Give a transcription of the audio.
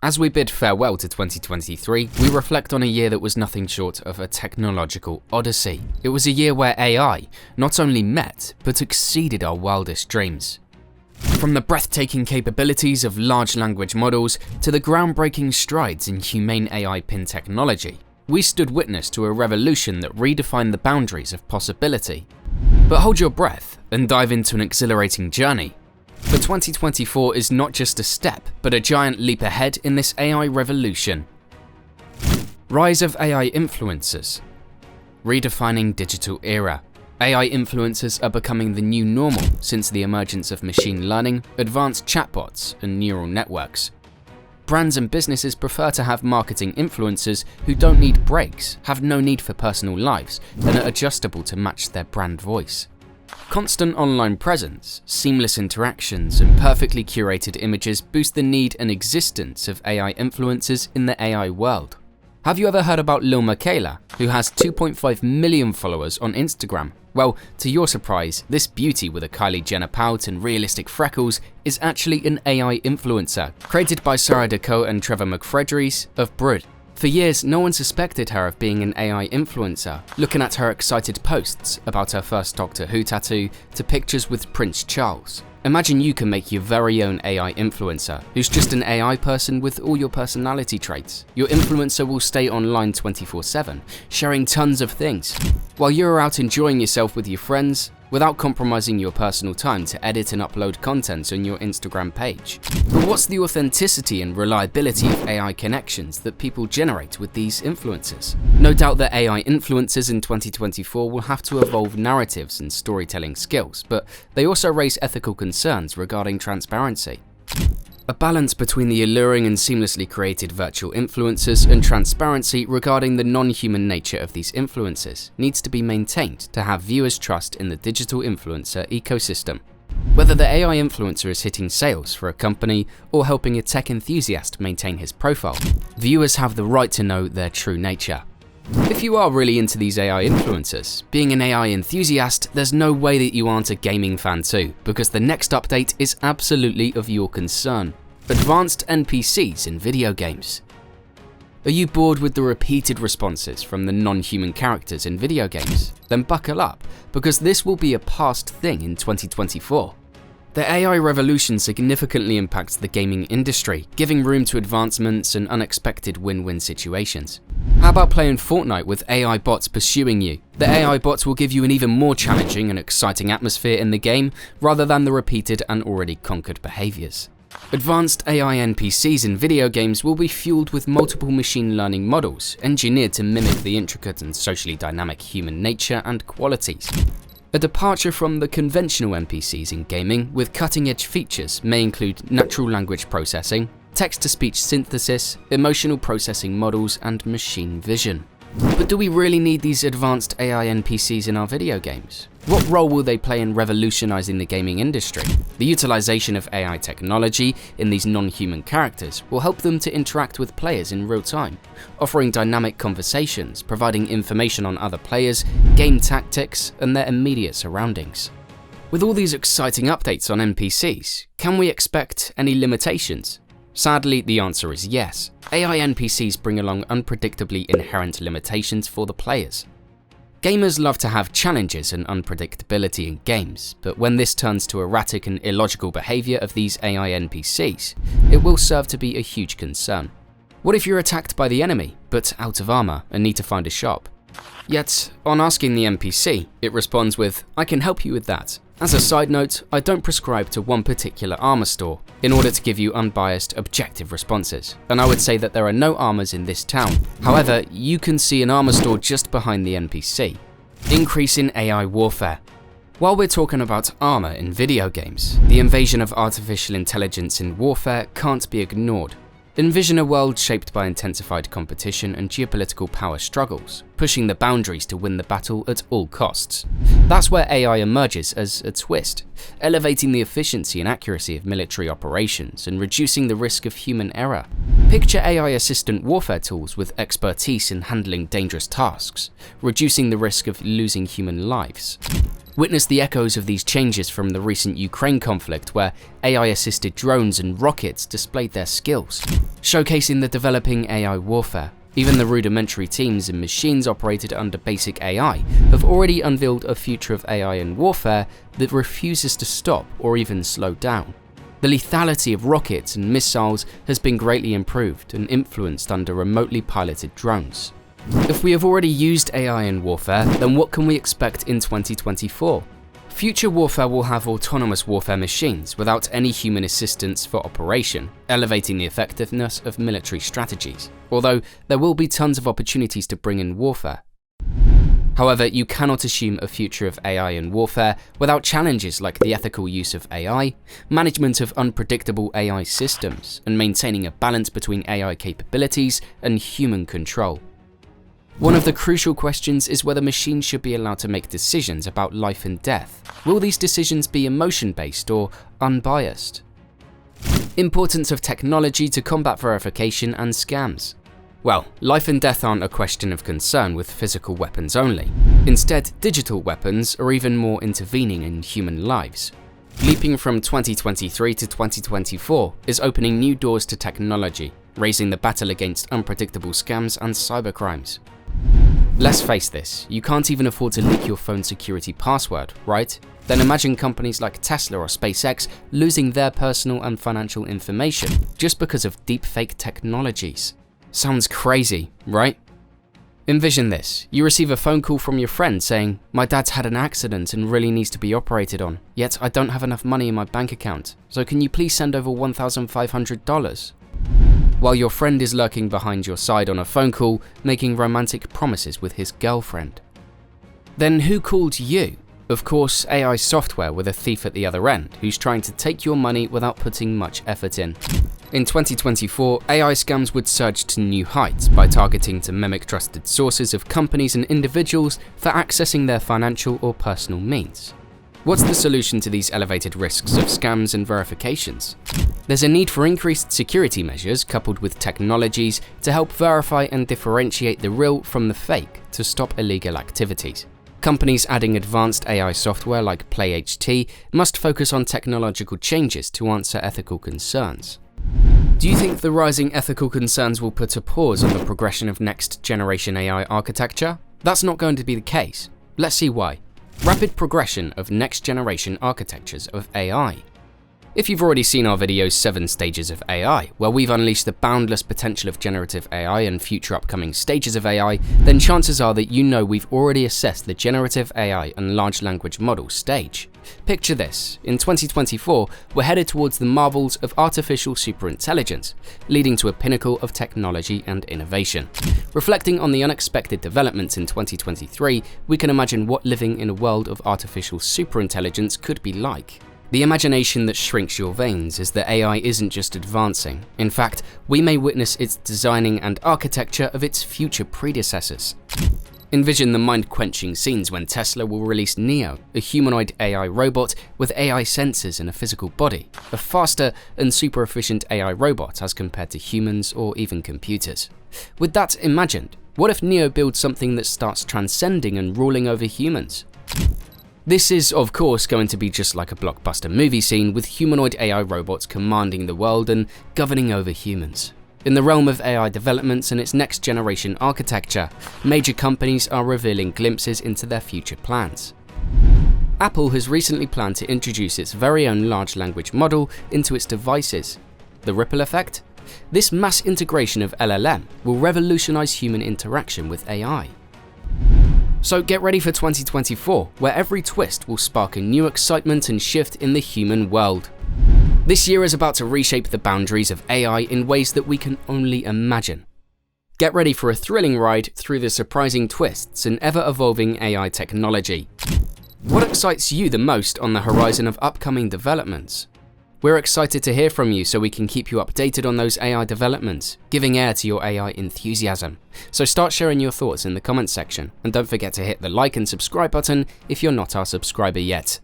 As we bid farewell to 2023, we reflect on a year that was nothing short of a technological odyssey. It was a year where AI not only met, but exceeded our wildest dreams. From the breathtaking capabilities of large language models to the groundbreaking strides in humane AI pin technology, we stood witness to a revolution that redefined the boundaries of possibility. But hold your breath and dive into an exhilarating journey. For 2024 is not just a step, but a giant leap ahead in this AI revolution. Rise of AI influencers. Redefining digital era. AI influencers are becoming the new normal since the emergence of machine learning, advanced chatbots, and neural networks. Brands and businesses prefer to have marketing influencers who don't need breaks, have no need for personal lives, and are adjustable to match their brand voice. Constant online presence, seamless interactions, and perfectly curated images boost the need and existence of AI influencers in the AI world. Have you ever heard about Lil Miquela, who has 2.5 million followers on Instagram? Well, to your surprise, this beauty with a Kylie Jenner pout and realistic freckles is actually an AI influencer, created by Sarah Decaux and Trevor McFredries of Brood. For years, no one suspected her of being an AI influencer, looking at her excited posts about her first Doctor Who tattoo to pictures with Prince Charles. Imagine you can make your very own AI influencer, who's just an AI person with all your personality traits. Your influencer will stay online 24/7, sharing tons of things, while you're out enjoying yourself with your friends, without compromising your personal time to edit and upload content on your Instagram page. But what's the authenticity and reliability of AI connections that people generate with these influencers? No doubt that AI influencers in 2024 will have to evolve narratives and storytelling skills, but they also raise ethical concerns regarding transparency. A balance between the alluring and seamlessly created virtual influencers and transparency regarding the non-human nature of these influencers needs to be maintained to have viewers' trust in the digital influencer ecosystem. Whether the AI influencer is hitting sales for a company or helping a tech enthusiast maintain his profile, viewers have the right to know their true nature. If you are really into these AI influencers, being an AI enthusiast, there's no way that you aren't a gaming fan too, because the next update is absolutely of your concern. Advanced NPCs in video games. Are you bored with the repeated responses from the non-human characters in video games? Then buckle up, because this will be a past thing in 2024. The AI revolution significantly impacts the gaming industry, giving room to advancements and unexpected win-win situations. How about playing Fortnite with AI bots pursuing you? The AI bots will give you an even more challenging and exciting atmosphere in the game, rather than the repeated and already conquered behaviors. Advanced AI NPCs in video games will be fueled with multiple machine learning models, engineered to mimic the intricate and socially dynamic human nature and qualities. A departure from the conventional NPCs in gaming with cutting-edge features may include natural language processing, text-to-speech synthesis, emotional processing models, and machine vision. But do we really need these advanced AI NPCs in our video games? What role will they play in revolutionizing the gaming industry? The utilization of AI technology in these non-human characters will help them to interact with players in real time, offering dynamic conversations, providing information on other players, game tactics, and their immediate surroundings. With all these exciting updates on NPCs, can we expect any limitations? Sadly, the answer is yes. AI NPCs bring along unpredictably inherent limitations for the players. Gamers love to have challenges and unpredictability in games, but when this turns to erratic and illogical behavior of these AI NPCs, it will serve to be a huge concern. What if you're attacked by the enemy, but out of armor and need to find a shop? Yet, on asking the NPC, it responds with, "I can help you with that." As a side note, I don't prescribe to one particular armor store in order to give you unbiased, objective responses, and I would say that there are no armors in this town. However, you can see an armor store just behind the NPC. Increase in AI warfare. While we're talking about armor in video games, the invasion of artificial intelligence in warfare can't be ignored. Envision a world shaped by intensified competition and geopolitical power struggles, pushing the boundaries to win the battle at all costs. That's where AI emerges as a twist, elevating the efficiency and accuracy of military operations and reducing the risk of human error. Picture AI assistant warfare tools with expertise in handling dangerous tasks, reducing the risk of losing human lives. Witness the echoes of these changes from the recent Ukraine conflict, where AI-assisted drones and rockets displayed their skills, showcasing the developing AI warfare. Even the rudimentary teams and machines operated under basic AI have already unveiled a future of AI in warfare that refuses to stop or even slow down. The lethality of rockets and missiles has been greatly improved and influenced under remotely piloted drones. If we have already used AI in warfare, then what can we expect in 2024? Future warfare will have autonomous warfare machines without any human assistance for operation, elevating the effectiveness of military strategies, although there will be tons of opportunities to bring in warfare. However, you cannot assume a future of AI in warfare without challenges like the ethical use of AI, management of unpredictable AI systems, and maintaining a balance between AI capabilities and human control. One of the crucial questions is whether machines should be allowed to make decisions about life and death. Will these decisions be emotion-based or unbiased? Importance of technology to combat verification and scams. Well, life and death aren't a question of concern with physical weapons only. Instead, digital weapons are even more intervening in human lives. Leaping from 2023 to 2024 is opening new doors to technology, raising the battle against unpredictable scams and cybercrimes. Let's face this, you can't even afford to leak your phone security password, right? Then imagine companies like Tesla or SpaceX losing their personal and financial information just because of deepfake technologies. Sounds crazy, right? Envision this, you receive a phone call from your friend saying, "My dad's had an accident and really needs to be operated on, yet I don't have enough money in my bank account, so can you please send over $1,500? While your friend is lurking behind your side on a phone call, making romantic promises with his girlfriend. Then who called you? Of course, AI software with a thief at the other end, who's trying to take your money without putting much effort in. In 2024, AI scams would surge to new heights by targeting to mimic trusted sources of companies and individuals for accessing their financial or personal means. What's the solution to these elevated risks of scams and verifications? There's a need for increased security measures coupled with technologies to help verify and differentiate the real from the fake to stop illegal activities. Companies adding advanced AI software like PlayHT must focus on technological changes to answer ethical concerns. Do you think the rising ethical concerns will put a pause on the progression of next-generation AI architecture? That's not going to be the case. Let's see why. Rapid progression of next-generation architectures of AI. If you've already seen our video 7 Stages of AI, where we've unleashed the boundless potential of generative AI and future upcoming stages of AI, then chances are that you know we've already assessed the generative AI and large language model stage. Picture this, in 2024, we're headed towards the marvels of artificial superintelligence, leading to a pinnacle of technology and innovation. Reflecting on the unexpected developments in 2023, we can imagine what living in a world of artificial superintelligence could be like. The imagination that shrinks your veins is that AI isn't just advancing. In fact, we may witness its designing and architecture of its future predecessors. Envision the mind-quenching scenes when Tesla will release Neo, a humanoid AI robot with AI sensors and a physical body, a faster and super efficient AI robot as compared to humans or even computers. With that imagined, what if Neo builds something that starts transcending and ruling over humans? This is, of course, going to be just like a blockbuster movie scene with humanoid AI robots commanding the world and governing over humans. In the realm of AI developments and its next-generation architecture, major companies are revealing glimpses into their future plans. Apple has recently planned to introduce its very own large language model into its devices. The ripple effect? This mass integration of LLM will revolutionize human interaction with AI. So get ready for 2024, where every twist will spark a new excitement and shift in the human world. This year is about to reshape the boundaries of AI in ways that we can only imagine. Get ready for a thrilling ride through the surprising twists in ever-evolving AI technology. What excites you the most on the horizon of upcoming developments? We're excited to hear from you so we can keep you updated on those AI developments, giving air to your AI enthusiasm. So start sharing your thoughts in the comments section, and don't forget to hit the like and subscribe button if you're not our subscriber yet.